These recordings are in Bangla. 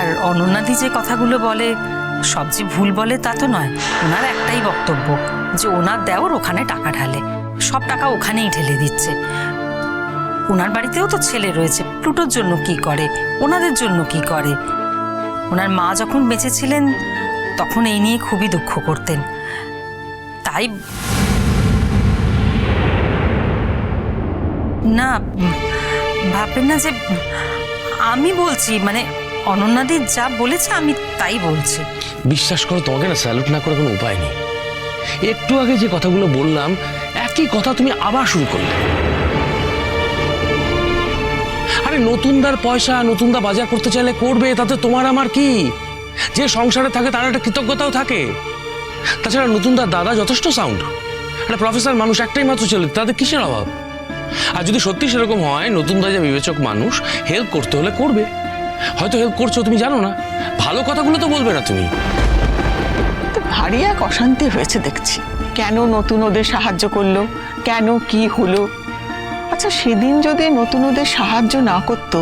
আর অনন্যাদি যে কথাগুলো বলে সব যে ভুল বলে তা তো নয়। ওনার একটাই বক্তব্য যে ওনার দেওর ওখানে টাকা ঢালে, সব টাকা ওখানেই ঢেলে দিচ্ছে। ওনার বাড়িতেও তো ছেলে রয়েছে, প্লুটোর জন্য কি করে, ওনাদের জন্য কি করে। ওনার মা যখন বেঁচে ছিলেন তখন এই নিয়ে খুবই দুঃখ করতেন। তাই না, ভাববেন না যে আমি বলছি, মানে অনন্যাদি যা বলেছে আমি তাই বলছি। বিশ্বাস করো, তোমাকে না স্যালুট না করে কোনো উপায় নেই। একটু আগে যে কথাগুলো বললাম একই কথা তুমি আবার শুরু করলে। আরে নতুনদার পয়সা নতুনদা বাজার করতে চাইলে করবে, তাতে তোমার আমার কি? যে সংসারে থাকে তার একটা কৃতজ্ঞতাও থাকে। তাছাড়া নতুনদার দাদা যথেষ্ট সাউন্ড, একটা প্রফেসর মানুষ, একটাই মাত্র ছেলে, তাদের কিসের অভাব? আর যদি সত্যি সেরকম হয় নতুনদা যে বিবেচক মানুষ, হেল্প করতে হলে করবে। হয়তো হেল্প করছো তুমি জানো না, ভালো কথাগুলো তো বলবে না তুমি। ভারী এক অশান্তি হয়েছে দেখছি। কেন নতুন ওদের সাহায্য করলো, কেন কি হলো? আচ্ছা, সেদিন যদি নতুন ওদের সাহায্য না করতো,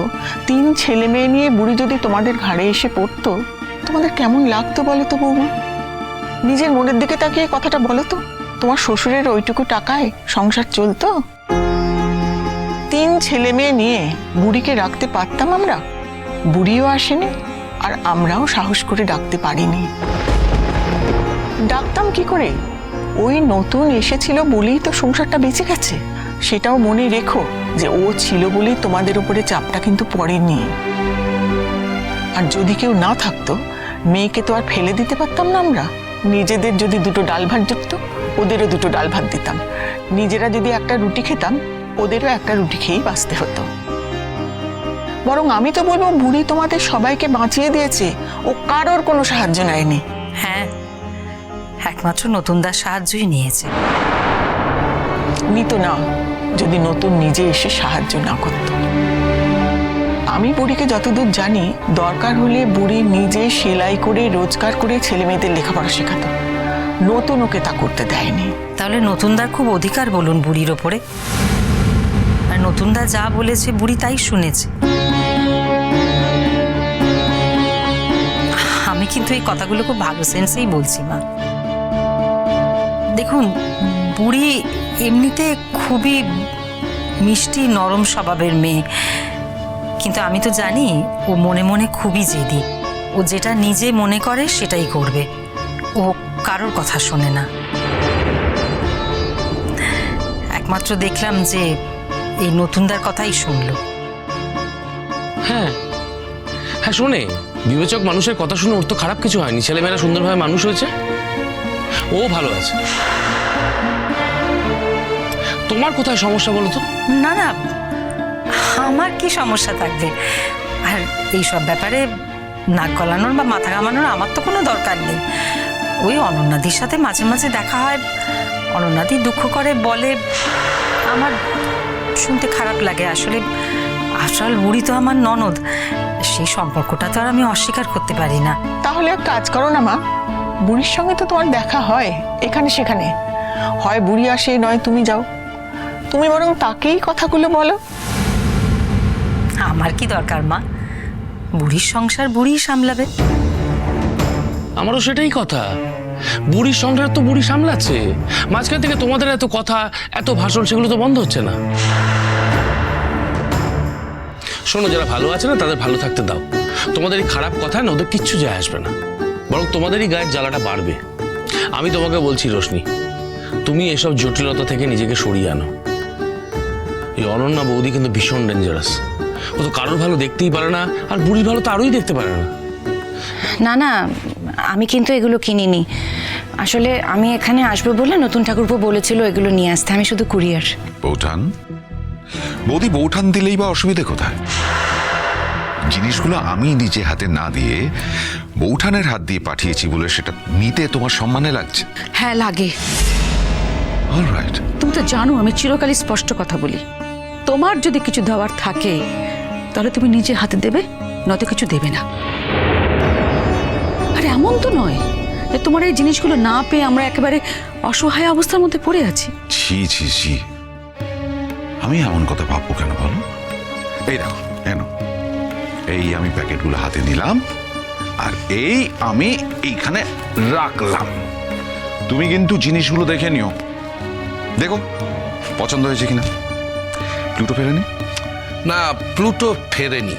3 ছেলে মেয়ে নিয়ে বুড়ি যদি তোমাদের ঘাড়ে এসে পড়তো, তোমাদের কেমন লাগতো বলো তো বৌমা? নিজের মনের দিকে তাকিয়ে কথাটা বলো তো। তোমার শ্বশুরের ওইটুকু টাকায় সংসার চলতো? 3 ছেলে মেয়ে নিয়ে বুড়িকে রাখতে পারতাম আমরা? বুড়িও আসেনি, আর আমরাও সাহস করে ডাকতে পারিনি। ডাকতাম কি করে? ওই নতুন এসেছিল বলেই তো সংসারটা বেঁচে গেছে। সেটাও মনে রেখো যে ও ছিল বলেই তোমাদের উপরে চাপটা কিন্তু পড়েনি। আর যদি কেউ না থাকতো, মেয়েকে তো আর ফেলে দিতে পারতাম না আমরা। নিজেদের যদি 2টো ডাল ভাত জুটতো, ওদেরও 2টো ডাল ভাত দিতাম। নিজেরা যদি একটা রুটি খেতাম, ওদেরও একটা রুটি খেয়েই বাঁচতে হতো। বরং আমি তো বলবো, বুড়ি তোমাদের সবাইকে বাঁচিয়ে দিয়েছে, ও কারোর কোনো সাহায্য নেয়নি। হ্যাঁ, একমাত্র নতুনদার সাহায্যই নিয়েছে। নিত না যদি নতুন নিজে এসে সাহায্য না করত। আমি বুড়িকে যতদূর জানি, দরকার হলে বুড়ি নিজে সেলাই করে রোজগার করে ছেলে মেয়েদের লেখাপড়া শেখাতো। নতুন ওকে তা করতে দেয়নি। তাহলে নতুনদার খুব অধিকার বলুন বুড়ির ওপরে। আর নতুনদা যা বলেছে বুড়ি তাই শুনেছে। আমি কিন্তু এই কথাগুলো খুব ভালো সেন্সেই বলছি মা। দেখুন, বুড়ি এমনিতে খুবই মিষ্টি নরম স্বভাবের মেয়ে, কিন্তু আমি তো জানি ও মনে মনে খুবই জেদি। ও যেটা নিজে মনে করে সেটাই করবে, ও কারোর কথা শোনে না। একমাত্র দেখলাম যে এই নতুনদার কথাই শুনলো। হ্যাঁ হ্যাঁ, শোনে, বিবেচক মানুষের কথা শুনে ওর তো খারাপ কিছু হয়নি। ছেলেমেয়েরা সুন্দরভাবে মানুষ হয়েছে, ও ভালো আছে। তোমার কোথায় সমস্যা বলো তো? না না, আমার কি সমস্যা থাকবে? আর এইসব ব্যাপারে নাক গলানোর বা মাথা ঘামানোর আমার তো কোনো দরকার নেই। ওই অনন্যাদির সাথে মাঝে মাঝে দেখা হয়, অনন্যাদি দুঃখ করে বলে, আমার শুনতে খারাপ লাগে। আসলে আসল বুড়ি তো আমার ননদ, সেই সম্পর্কটা তো আর আমি অস্বীকার করতে পারি না। তাহলে এক কাজ করো না মা, বুড়ির সঙ্গে তো তোমার দেখা হয় এখানে সেখানে। হয় বুড়ি আসে, নয় তুমি যাও। তুমি বরং তাকেই কথাগুলো বলো। আমার কি দরকার মা? বুড়ির সংসার বুড়িই সামলাবে। আমারও সেটাই কথা। বুড়ির সংসার তো বুড়ি সামলাচ্ছে, মাঝখান থেকে তোমাদের এত কথা এত ভাষণ সেগুলো তো বন্ধ হচ্ছে না। শোনো, যারা ভালো আছে না তাদের ভালো থাকতে দাও। তোমাদের এই খারাপ কথা না ওদের কিচ্ছু যায় আসবে না, বরং তোমাদেরই গায়ের জ্বালাটা বাড়বে। আমি তোমাকে বলছি রোশনি, তুমি এসব জটিলতা থেকে নিজেকে সরিয়ে আনো। এই অনন্যা বৌদি কিন্তু ভীষণ ডেঞ্জারাস। ও তো কারোর ভালো দেখতেই পারে না, আর বুড়ির ভালো তো আরোই দেখতে পারে না। না না, আমি কিন্তু এগুলো কিনিনি। আসলে আমি এখানে আসবো বলে নতুন ঠাকুরপো বলেছিল এগুলো নিয়ে আসতে, আমি শুধু কুরিয়ার। বৌঠান, বৌদি বৌঠান দিলেই বা অসুবিধে কোথায়? জিনিসগুলো আমি নিজে হাতে না দিয়ে বৌঠানের হাত দিয়ে পাঠিয়েছি বলে সেটা নিতে তোমার সম্মানে লাগছে? হ্যাঁ লাগে। অলরাইট। তুমি তো জানো আমি চিরকালই স্পষ্ট কথা বলি। তোমার যদি কিছু দেওয়ার থাকে তাহলে তুমি নিজে হাতে দেবে, নয়তো কিছু দেবে না। আরে এমন তো নয় যে তোমার এই জিনিসগুলো না পেয়ে আমরা একেবারে অসহায় অবস্থার মধ্যে পড়ে আছি। ছি ছি ছি, আমি এমন কথা ভাববো কেন বলো? এই দেখো, কেন এই আমি প্যাকেটগুলো হাতে নিলাম, আর এই আমি এইখানে রাখলাম। তুমি কিন্তু জিনিসগুলো দেখে নিও, দেখো পছন্দ হয়েছে কিনা। প্লুটো ফেরেনি? না, প্লুটো ফেরেনি।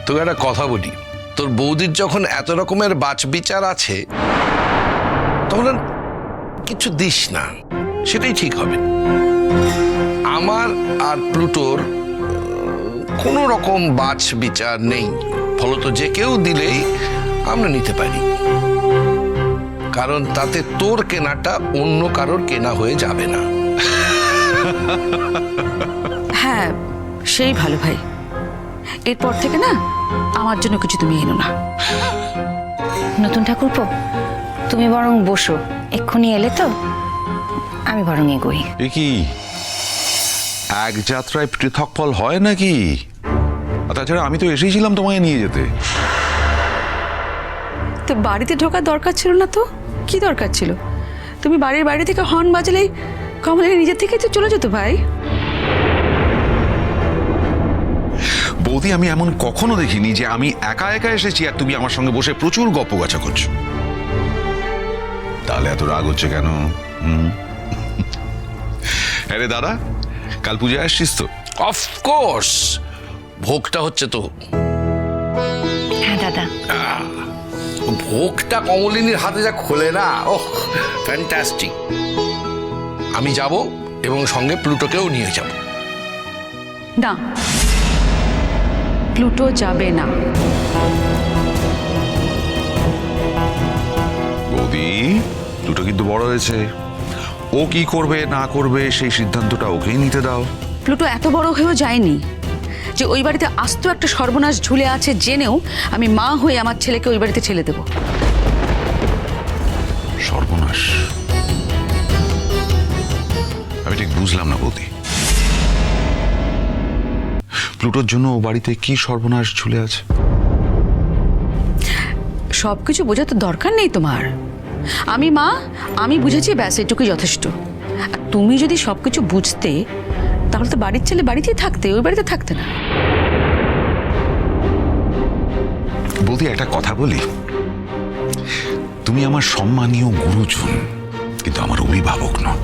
তোকে একটা কথা বলি, তোর বৌদির যখন এত রকমের বাছবিচার আছে তখন আর কিছু দিস না, সেটাই ঠিক হবে। আমার আর প্লুটোর কোনো রকম বাছবিচার নেই, ফলত যে কেউ দিলেই আমরা নিতে পারি, কারণ তাতে তোর কেনাটা অন্য কারোর কেনা হয়ে যাবে না। হ্যাঁ, সেই ভালো ভাই। এরপর থেকে না আমার জন্য কিছু তুমি এনো না। নতুন ঠাকুরপো, তুমি বরং বসো, এক্ষুনি এলে তো, আমি বরং এগোই। এ কি এক যাত্রায় পৃথক ফল হয় নাকি? আর তাছাড়া আমি তো এসেছিলাম তোমায় নিয়ে যেতে। তো বাড়িতে ঢোকার দরকার ছিল না তো? কি দরকার ছিল? তুমি বাড়ির বাইরে থেকে হর্ন বাজালেই কমলের নিজের থেকে তো চলে যেত ভাই। বৌদি, আমি এমন কখনো দেখিনি যে আমি একা একা এসেছি আর তুমি আমার সঙ্গে বসে প্রচুর গপ্প গাছা করছো। তাহলে এত রাগ হচ্ছে কেন? আরে দাদা, কাল পূজায় আসছিস তো? অফকোর্স, ভোগটা হচ্ছে তো। হ্যাঁ দাদা। ভোগটা কমলিনীর হাতে যা খোলে না, ওহ ফ্যান্টাস্টিক। আমি যাব এবং সঙ্গে প্লুটোকেও নিয়ে যাব। না, প্লুটো যাবে না। বৌদি, দুটো কিন্তু বড় হয়েছে, ও কি করবে না করবে সেই সিদ্ধান্তটা ওকেই নিতে দাও। প্লুটো এত বড় হয়েও যায়নি যে ওই বাড়িতে আস্ত একটা সর্বনাশ ঝুলে আছে জেনেও আমি মা হয়ে আমার ছেলেকে ওই বাড়িতে ছেড়ে দেব। সর্বনাশ? আমি ঠিক বুঝলাম না বৌদি, প্লুটোর জন্য ও বাড়িতে কি সর্বনাশ ঝুলে আছে? সবকিছু বোঝা তো দরকার নেই তোমার। আমি মা, আমি বুঝেছি, ব্যাস এটুকুই যথেষ্ট। আর তুমি যদি সবকিছু বুঝতে তাহলে তো বাড়ির ছেলে বাড়িতেই থাকতে, ওই বাড়িতে থাকতে না। বৌদি, একটা কথা বলি, তুমি আমার সম্মানীয় গুরুজন, কিন্তু আমার অভিভাবক নও।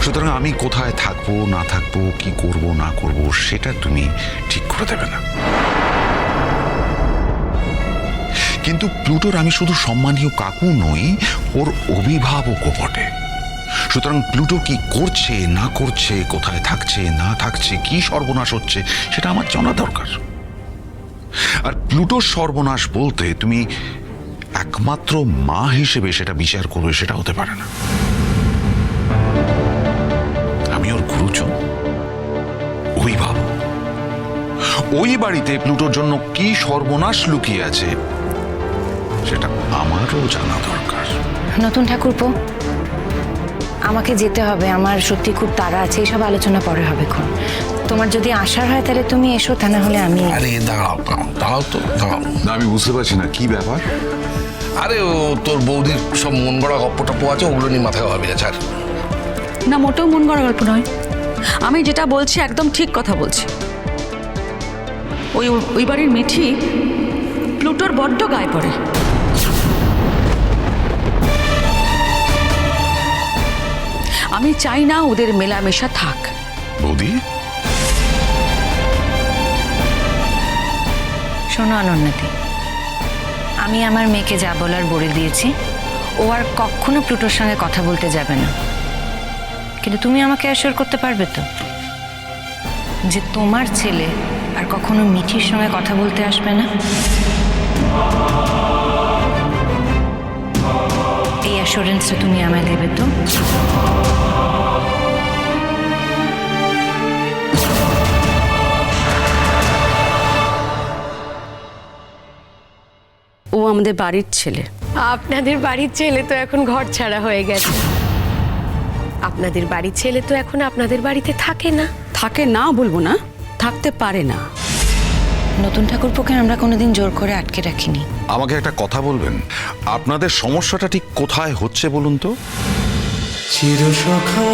সুতরাং আমি কোথায় থাকবো না থাকবো, কি করব না করব, সেটা তুমি ঠিক করে দেবে না। কিন্তু প্লুটোর আমি শুধু সম্মানীয় কাকু নই, ওর অভিভাবকও বটে। সুতরাং প্লুটো কি করছে না করছে, কোথায় থাকছে না থাকছে, কি সর্বনাশ হচ্ছে, সেটা আমার জানা দরকার। আর প্লুটোর সর্বনাশ বলতে তুমি একমাত্র মা হিসেবে সেটা বিচার করবে, সেটা হতে পারে না। আমি ওর গুরুজন, অভিভাবক। ওই বাড়িতে প্লুটোর জন্য কি সর্বনাশ লুকিয়ে আছে সেটা আমারও জানা দরকার। নতুন ঠাকুরপো, আমাকে যেতে হবে, আমার সত্যি খুব তাড়া আছে, এইসব আলোচনা পরে হবে ক্ষণ। তোমার যদি আসার হয় তাহলে তুমি এসো, তা না হলে আমি। আরে দাঁড়াও দাঁড়াও দাঁড়াও তো, দাঁড়াও। না, আমি বুঝতে পারছি না কি ব্যাপার। আরে ও তোর বৌদির সব মন গড়া গপ্প টপ্প আছে, ওগুলো নিয়ে মাথায় ভাবি না, ছাড়। না, মোটেও মন গড়া গল্প নয়। আমি যেটা বলছি একদম ঠিক কথা বলছি। ওই ওই বাড়ির মিঠি প্লুটোর বড্ড গায়ে পড়ে। আমি চাই না ওদের মেলামেশা থাক। বৌদি, শোনো অনন্যাদি, আমি আমার মেয়েকে যা বলার বলে দিয়েছি, ও আর কখনো প্লুটোর সঙ্গে কথা বলতে যাবে না। কিন্তু তুমি আমাকে অ্যাসিওর করতে পারবে তো যে তোমার ছেলে আর কখনো মিঠির সঙ্গে কথা বলতে আসবে না? এই অ্যাসুরেন্সটা তুমি আমায় দেবে তো? ও আমাদের বাড়ির ছেলে। আপনাদের বাড়ির ছেলে তো এখন ঘর ছাড়া হয়ে গেছে। আপনাদের বাড়ির ছেলে তো এখন আপনাদের বাড়িতে থাকে না। থাকে না বলবো না, থাকতে পারে না। নতুন ঠাকুরপোকে আমরা কোনোদিন জোর করে আটকে রাখিনি। আমাকে একটা কথা বলবেন, আপনাদের সমস্যাটা ঠিক কোথায় হচ্ছে বলুন তো? চিরসখা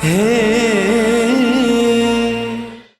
হে